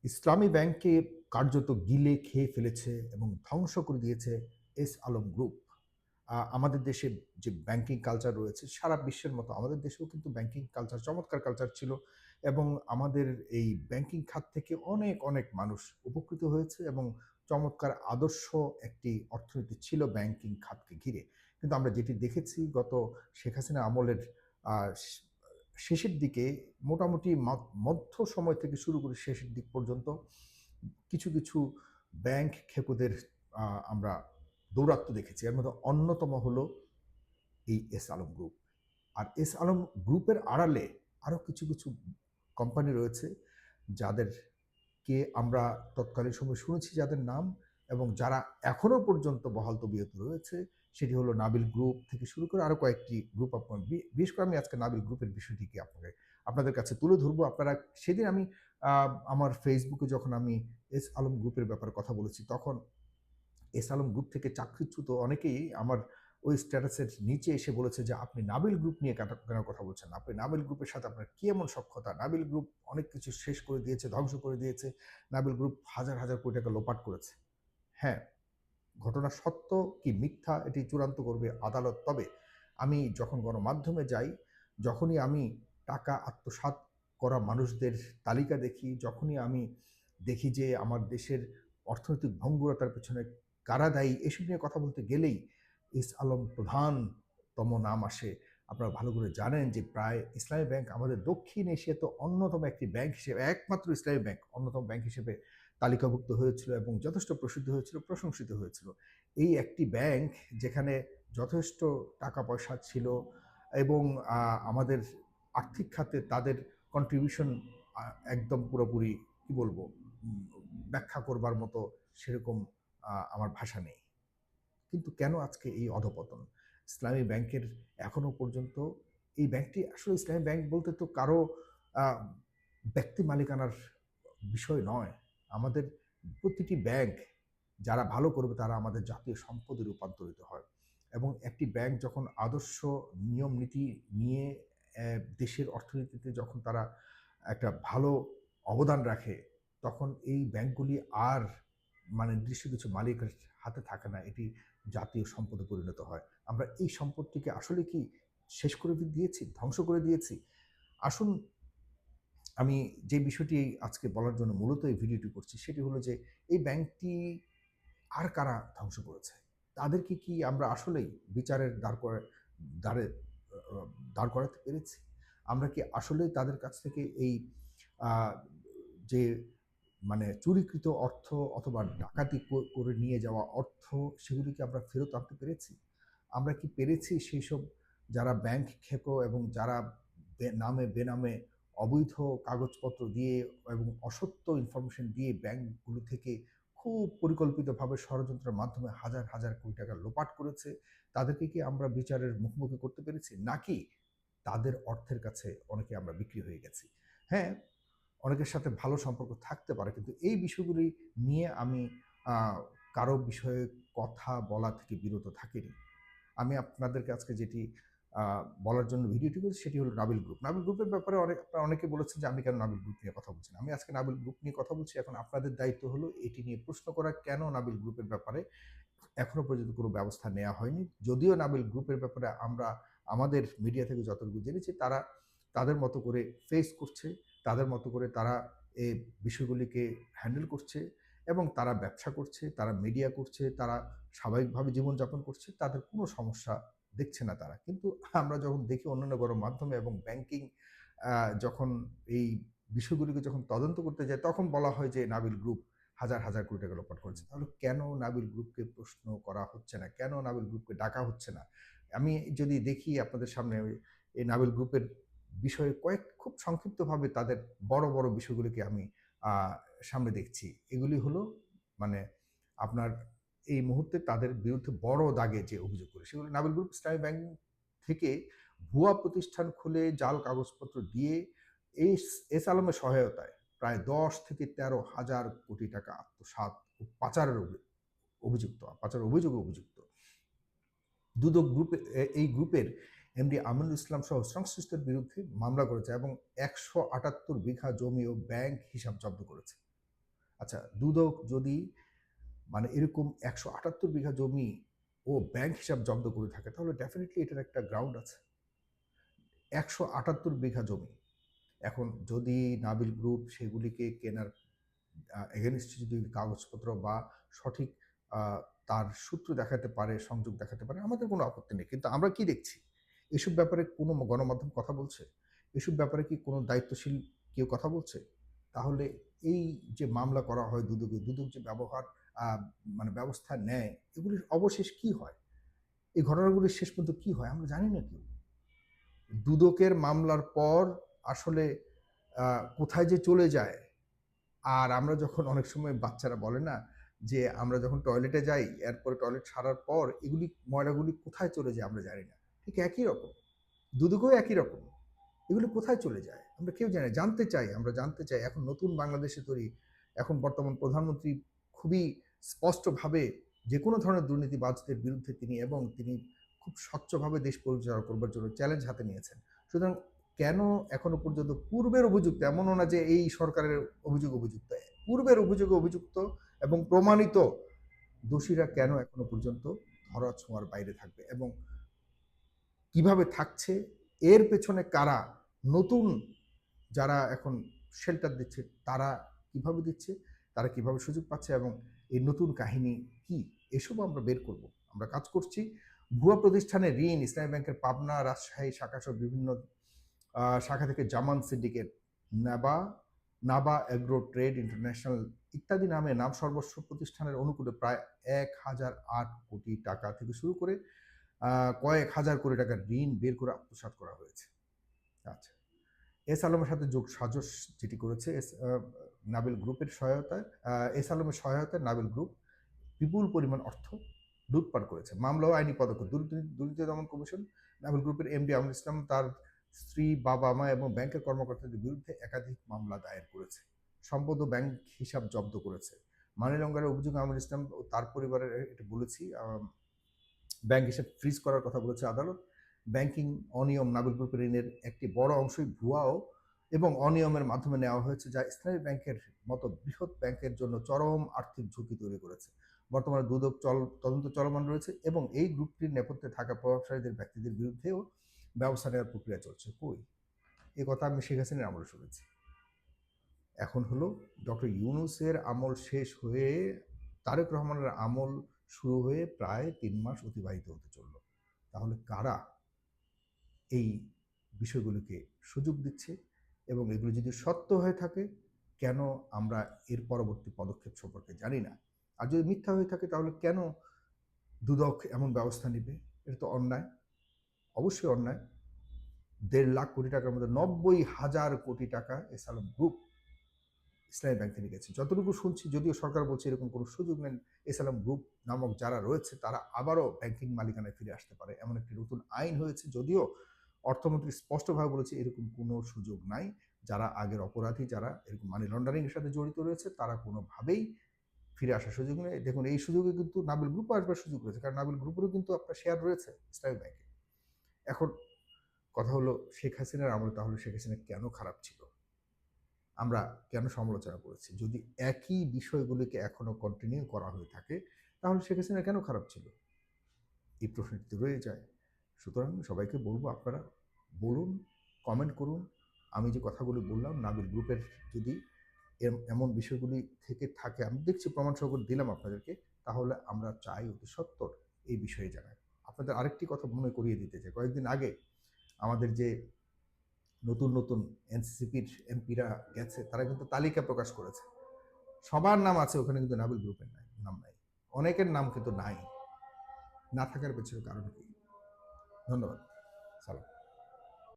ইসলামী ব্যাংককে কার্যত গিলে খেয়ে ফেলেছে এবং ধ্বংস করে দিয়েছে এস আলম গ্রুপ। আমাদের দেশে যে ব্যাংকিং কালচার রয়েছে, সারা বিশ্বের মতো আমাদের দেশেও কিন্তু ব্যাংকিং কালচার চমৎকার কালচার ছিল এবং আমাদের এই ব্যাংকিং খাত থেকে অনেক, অনেক মানুষ উপকৃত হয়েছে এবং চমৎকার আদর্শ একটি অর্থনীতি ছিল ব্যাংকিং খাতকে ঘিরে। কিন্তু আমরা যেটি দেখেছি গত শেখ হাসিনা আমলের আ শেষের দিকে মোটামুটি মধ্য সময় থেকে শুরু করে শেষের দিক পর্যন্ত কিছু, কিছু ব্যাংক খেকোদের আমরা দৌরাত্ম্য দেখেছি। এর মধ্যে অন্যতম হলো এই এস আলম গ্রুপ। আর এস আলম গ্রুপের আড়ালে আরো কিছু, কিছু কোম্পানি রয়েছে যাদেরকে আমরা তৎকালীন সময়ে শুনেছি যাদের নাম এবং যারা এখনো পর্যন্ত বহাল তবিয়ত রয়েছে, সেটি হলো নাবিল গ্রুপ থেকে শুরু করে আরো কয়েকটি গ্রুপ আপনার বিশেষ করে আমি আজকে নাবিল গ্রুপের বিষয়টিকে আপনাদের কাছে তুলে ধরবো। আপনারা সেদিন আমি আমার ফেসবুকে যখন আমি এস আলম গ্রুপের ব্যাপারে কথা বলেছি, তখন এস আলম গ্রুপ থেকে চাকরিচ্যুত অনেকেই আমার ওই স্ট্যাটাসের নিচে এসে বলেছে যে, "আপনি নাবিল গ্রুপ নিয়ে কেন কথা বলছেন? আপনি নাবিল গ্রুপের সাথে আপনার কি এমন সখ্যতা? নাবিল গ্রুপ অনেক কিছু শেষ করে দিয়েছে, ধ্বংস করে দিয়েছে। নাবিল গ্রুপ হাজার, হাজার কোটি টাকা লোপাট করেছে।" হ্যাঁ, ঘটনা সত্য কি মিথ্যা এটি চূড়ান্ত করবে আদালত। তবে আমি যখন গণমাধ্যমে যাই, যখনই আমি টাকা আত্মসাৎ করা মানুষদের তালিকা দেখি, যখনই আমি দেখি যে আমার দেশের অর্থনৈতিক ভঙ্গুরতার পেছনে কারা দায়ী, এসব নিয়ে কথা বলতে গেলেই এস আলম প্রধানতম নাম আসে। আপনারা ভালো করে জানেন যে প্রায় ইসলামী ব্যাংক আমাদের দক্ষিণ এশিয়াতে অন্যতম একটি ব্যাংক হিসেবে, একমাত্র ইসলামী ব্যাংক অন্যতম ব্যাংক হিসেবে তালিকাভুক্ত হয়েছিল এবং যথেষ্ট প্রসিদ্ধ হয়েছিল, প্রশংসিত হয়েছিল। এই একটি ব্যাংক যেখানে যথেষ্ট টাকা পয়সা ছিল এবং আমাদের আর্থিক খাতে তাদের কন্ট্রিবিউশন আ একদম পুরোপুরি কি বলবো? উম ব্যাখ্যা করবার মতো সেরকম আমার ভাষা নেই। কিন্তু কেন আজকে এই অধঃপতন? ইসলামী ব্যাংকের এখনো পর্যন্ত এই ব্যাংকটি আসলে ইসলামী ব্যাংক বলতে তো কারো আ ব্যক্তি মালিকানার বিষয় নয়। আমাদের প্রতিটি ব্যাংক যারা ভালো করবে তারা আমাদের জাতীয় সম্পদে রূপান্তরিত হয়। এবং একটি ব্যাংক যখন আদর্শ নিয়ম নীতি নিয়ে দেশের অর্থনীতিতে যখন তারা একটা ভালো অবদান রাখে, তখন এই ব্যাংকগুলি আর মানে নির্দিষ্ট কিছু মালিকের হাতে থাকে না। এটি জাতীয় সম্পদে পরিণত হয়। আমরা এই সম্পদটিকে আসলে কি শেষ করে দিয়েছি? ধ্বংস করে দিয়েছি? আসুন আমি যে বিষয়টি আজকে বলার জন্য মূলত এই ভিডিওটি করছি সেটি হলো যে এই ব্যাংকটি আর কারা ধ্বংস করেছে? তাদেরকে কি আমরা আসলেই বিচারের দাঁড়ে আ দাঁড় করাতে পেরেছি? আমরা কি আসলেই তাদের কাছ থেকে এই আ যে মানে চুরিকৃত অর্থ অথবা ডাকাতি করে নিয়ে যাওয়া অর্থ সেগুলিকে আমরা ফেরত আনতে পেরেছি? আমরা কি পেরেছি সেইসব যারা ব্যাংক খেকো এবং যারা নামে বেনামে অবৈধ কাগজপত্র দিয়ে এবং অসত্য ইনফরমেশন দিয়ে ব্যাংকগুলো থেকে খুব পরিকল্পিতভাবে ষড়যন্ত্রের মাধ্যমে হাজার, হাজার কোটি টাকা লোপাট করেছে, তাদেরকে কি আমরা বিচারের মুখোমুখি করতে পেরেছি? নাকি তাদের অর্থের কাছে অনেকে আমরা বিক্রি হয়ে গেছি? হ্যাঁ, অনেকের সাথে ভালো সম্পর্ক থাকতে পারে কিন্তু এই বিষয়গুলি নিয়ে আমি আ কারো বিষয়ে কথা বলা থেকে বিরত থাকিনি। আমি আপনাদেরকে আজকে যেটি আ বলার জন্য ভিডিওটি করেছি সেটি হলো নাবিল গ্রুপ। নাবিল গ্রুপের ব্যাপারে আপনারা অনেকে বলেছেন যে আমি কেন নাবিল গ্রুপ নিয়ে কথা বলছি না। আমি আজকে নাবিল গ্রুপ নিয়ে কথা বলছি। এখন আপনাদের দায়িত্ব হলো এটি নিয়ে প্রশ্ন করা কেন নাবিল গ্রুপের ব্যাপারে এখনো পর্যন্ত কোনো ব্যবস্থা নেওয়া হয়নি। যদিও নাবিল গ্রুপের ব্যাপারে আমরা আমাদের মিডিয়া থেকে যতটুকু জেনেছি তারা তাদের মতো করে ফেস করছে, তাদের মতো করে তারা এই বিষয়গুলিকে হ্যান্ডেল করছে এবং তারা ব্যবসা করছে, তারা মিডিয়া করছে, তারা স্বাভাবিকভাবে জীবনযাপন করছে। তাদের কোনো সমস্যা দেখছে না তারা। কিন্তু আমরা যখন দেখি অন্যান্য গণমাধ্যমে এবং ব্যাংকিং আ যখন এই বিষয়গুলিকে যখন তদন্ত করতে যায় তখন বলা হয় যে নাবিল গ্রুপ হাজার, হাজার কোটি টাকা লোপাট করেছে। তাহলে কেন নাবিল গ্রুপকে প্রশ্ন করা হচ্ছে না? কেন নাবিল গ্রুপকে ডাকা হচ্ছে না? আমি যদি দেখি আপনাদের সামনে এই নাবিল গ্রুপের বিষয়ে খুব সংক্ষিপ্তভাবে তাদের বড়, বড় বিষয়গুলিকে আমি আ সামনে দেখছি। এগুলি হলো মানে আপনার এই মুহূর্তে তাদের বিরুদ্ধে বড় দাগে যে অভিযোগ করে সেগুলো নাবিল গ্রুপ ইসলামী ব্যাংক থেকে ভুয়া প্রতিষ্ঠান খুলে জাল কাগজপত্র দিয়ে এস এস আলমের সহায়তায় প্রায় ১০ থেকে ১৩ হাজার কোটি টাকা আত্মসাৎ ও পাচারের পাচারের অভিযোগে অভিযুক্ত। দুদক গ্রুপে এই গ্রুপের এমডি আমিনুল ইসলাম সহ সংশ্লিষ্টদের বিরুদ্ধে মামলা করেছে এবং ১৭৮ বিঘা জমি ও ব্যাংক হিসাব জব্দ করেছে। আচ্ছা, দুদক যদি মানে এরকম ১৭৮ বিঘা জমি ও ব্যাংক হিসাব জব্দ করে থাকে তাহলে ডেফিনিটলি এটার একটা গ্রাউন্ড আছে। ১৭৮ বিঘা জমি। এখন যদি নাবিল গ্রুপ সেগুলিকে কেনার এগেইনস্ট যদি কাগজপত্র বা সঠিক আ তার সূত্র দেখাতে পারে, সংযোগ দেখাতে পারে, আমাদের কোনো আপত্তি নেই। কিন্তু আমরা কি দেখছি? এসব ব্যাপারে কোনো গণমাধ্যম কথা বলছে? এসব ব্যাপারে কি কোনো দায়িত্বশীল কেউ কথা বলছে? তাহলে এই যে মামলা করা হয় দুদকে, দুদক যে আ মানে ব্যবস্থা নেয়, এগুলির অবশেষ কি হয়? এই ঘটনাগুলির শেষ পর্যন্ত কি হয়? আমরা জানি না কেউ। দুদকের মামলার পর আসলে আ কোথায় যে চলে যায়, আর আমরা যখন অনেক সময় বাচ্চারা বলে না যে, আমরা যখন টয়লেটে যাই, এরপরে টয়লেট সারার পর এগুলি ময়লাগুলি কোথায় চলে যায় আমরা জানি না। ঠিক একই রকম। দুদকেও একই রকম। এগুলো কোথায় চলে যায়? আমরা কেউ জানি না। জানতে চাই, আমরা জানতে চাই। এখন নতুন বাংলাদেশে তৈরি, এখন বর্তমান প্রধানমন্ত্রী খুবই স্পষ্টভাবে যেকোনো ধরনের দুর্নীতিবাজদের বিরুদ্ধে তিনি খুব স্বচ্ছভাবে দেশ পরিচালনা করবার জন্য চ্যালেঞ্জ হাতে নিয়েছেন। সুতরাং কেন এখনো পর্যন্ত পূর্বের অভিযুক্ত, এমনও না যে এই সরকারের অভিযুক্ত। পূর্বের অভিযোগে অভিযুক্ত এবং প্রমাণিত দোষীরা কেন এখনো পর্যন্ত ধরা-ছোঁয়ার বাইরে থাকবে? এবং কিভাবে থাকছে, এর পেছনে কারা? নতুন যারা এখন শেল্টার দিচ্ছে তারা কিভাবে দিচ্ছে? তারা কিভাবে সুযোগ পাচ্ছে এবং এই নতুন কাহিনী কি? এসবও আমরা বের করব। আমরা কাজ করছি। ভুয়া প্রতিষ্ঠানে ঋণ, ইসলামী ব্যাংকের পাবনা, রাজশাহী শাখাসহ বিভিন্ন শাখা থেকে জামান সিন্ডিকেট, নাবা, নাবা এগ্রো ট্রেড ইন্টারন্যাশনাল ইত্যাদি নামে নাম সর্বস্ব প্রতিষ্ঠানের অনুকূলে প্রায় ১,০০৮ কোটি টাকা থেকে শুরু করে কয়েক হাজার কোটি টাকার ঋণ বের করে আত্মসাৎ করা হয়েছে। আচ্ছা। এস আলমের সাথে যোগসাজশ যেটি করেছে নাবিল গ্রুপের সহায়তায়, এস আলমের সহায়তায় নাবিল গ্রুপ বিপুল পরিমাণ অর্থ লুটপাট করেছে। মামলা ও আইনি পদক্ষেপ দুর্নীতি দমন কমিশন নাবিল গ্রুপের এমডি আমিনুল ইসলাম, তার স্ত্রী, বাবা-মা এবং ব্যাংকের কর্মকর্তাদের বিরুদ্ধে একাধিক মামলা দায়ের করেছে। সম্পদ ও ব্যাংক হিসাব জব্দ করেছে। মানি লন্ডারের অভিযোগে আমিনুল ইসলাম ও তার পরিবারের, এটা বলেছি, ব্যাংক হিসাব ফ্রিজ করার কথা বলেছে আদালত। ব্যাংকিং অনিয়ম, নাবিল গ্রুপের ঋণের একটি বড় অংশই ভুয়াও এবং অনিয়মের মাধ্যমে নেওয়া হয়েছে, যা ইসলামী ব্যাংকের মতো বৃহৎ ব্যাংকের জন্য চরম আর্থিক ঝুঁকি তৈরি করেছে। বর্তমানে দুদক তদন্ত চলমান রয়েছে এবং এই গ্রুপটির নেপথ্যে থাকা প্রভাবশালীদের ব্যক্তিদের বিরুদ্ধেও ব্যবস্থা নেওয়ার প্রক্রিয়া চলছে। কই? এ কথা আমি শেখ হাসিনার আমলে শুনেছি। এখন হলো ডক্টর ইউনূসের আমল শেষ হয়ে তারেক রহমানের আমল শুরু হয়ে প্রায় ৩ মাস অতিবাহিত হতে চলল। তাহলে কারা এই বিষয়গুলোকে সুযোগ দিচ্ছে এবং এগুলো যদি সত্য হয়ে থাকে, কেন আমরা এর পরবর্তী পদক্ষেপ সম্পর্কে জানি না? আর যদি মিথ্যা হয়ে থাকে তাহলে কেন দুদক এমন ব্যবস্থা নিবে? এটা তো অন্যায়, অবশ্যই অন্যায়। ১.৫ লাখ কোটি টাকার মধ্যে ৯০,০০০ কোটি টাকা এস আলম গ্রুপ ইসলামী ব্যাংক থেকে গেছে। যতটুকু শুনছি, যদিও সরকার বলছে এরকম কোনো সুযোগ নেই, এস আলম গ্রুপ নামক যারা রয়েছে তারা আবারও ব্যাংকিং মালিকানায় ফিরে আসতে পারে। এমন একটি নতুন আইন হয়েছে, যদিও অর্থমন্ত্রী স্পষ্টভাবে বলেছে এরকম কোনো সুযোগ নাই। যারা আগের অপরাধী, যারা এরকম মানি লন্ডারিং এর সাথে জড়িত রয়েছে, তারা কোনোভাবেই ফিরে আসার সুযোগ নেই। দেখুন, এই সুযোগে কিন্তু নাবিল গ্রুপও আসবার সুযোগ রয়েছে। কারণ নাবিল গ্রুপেরও কিন্তু আপনার শেয়ার রয়েছে ইসলামী ব্যাংকে। এখন কথা হলো, শেখ হাসিনার আমলে তাহলে শেখ হাসিনা কেন খারাপ ছিল? আমরা কেন সমালোচনা করেছি? যদি একই বিষয়গুলিকে এখনো কন্টিনিউ করা হয়ে থাকে, তাহলে শেখ হাসিনা কেন খারাপ ছিল? এই প্রশ্নটি তো রয়ে যায়। সুতরাং সবাইকে বলব, আপনারা বলুন, কমেন্ট করুন। আমি যে কথাগুলি বললাম, নাবিল গ্রুপের যদি এমন বিষয়গুলি থেকে থাকে, আমি দেখছি প্রমাণ সহকারে দিলাম আপনাদেরকে, তাহলে আমরা চাই অতি সত্বর এই বিষয়ে জানাই। আপনাদের আরেকটি কথা মনে করিয়ে দিতে চাই। কয়েকদিন আগে আমাদের যে নতুন এনসিপির এমপিরা গেছে, তারা কিন্তু তালিকা প্রকাশ করেছে। সবার নাম আছে ওখানে, কিন্তু নাবিল গ্রুপের নাম নাই। অনেকের নাম কিন্তু নাই। না থাকার পেছনে কারণ কি? ধন্যবাদ। সালাম।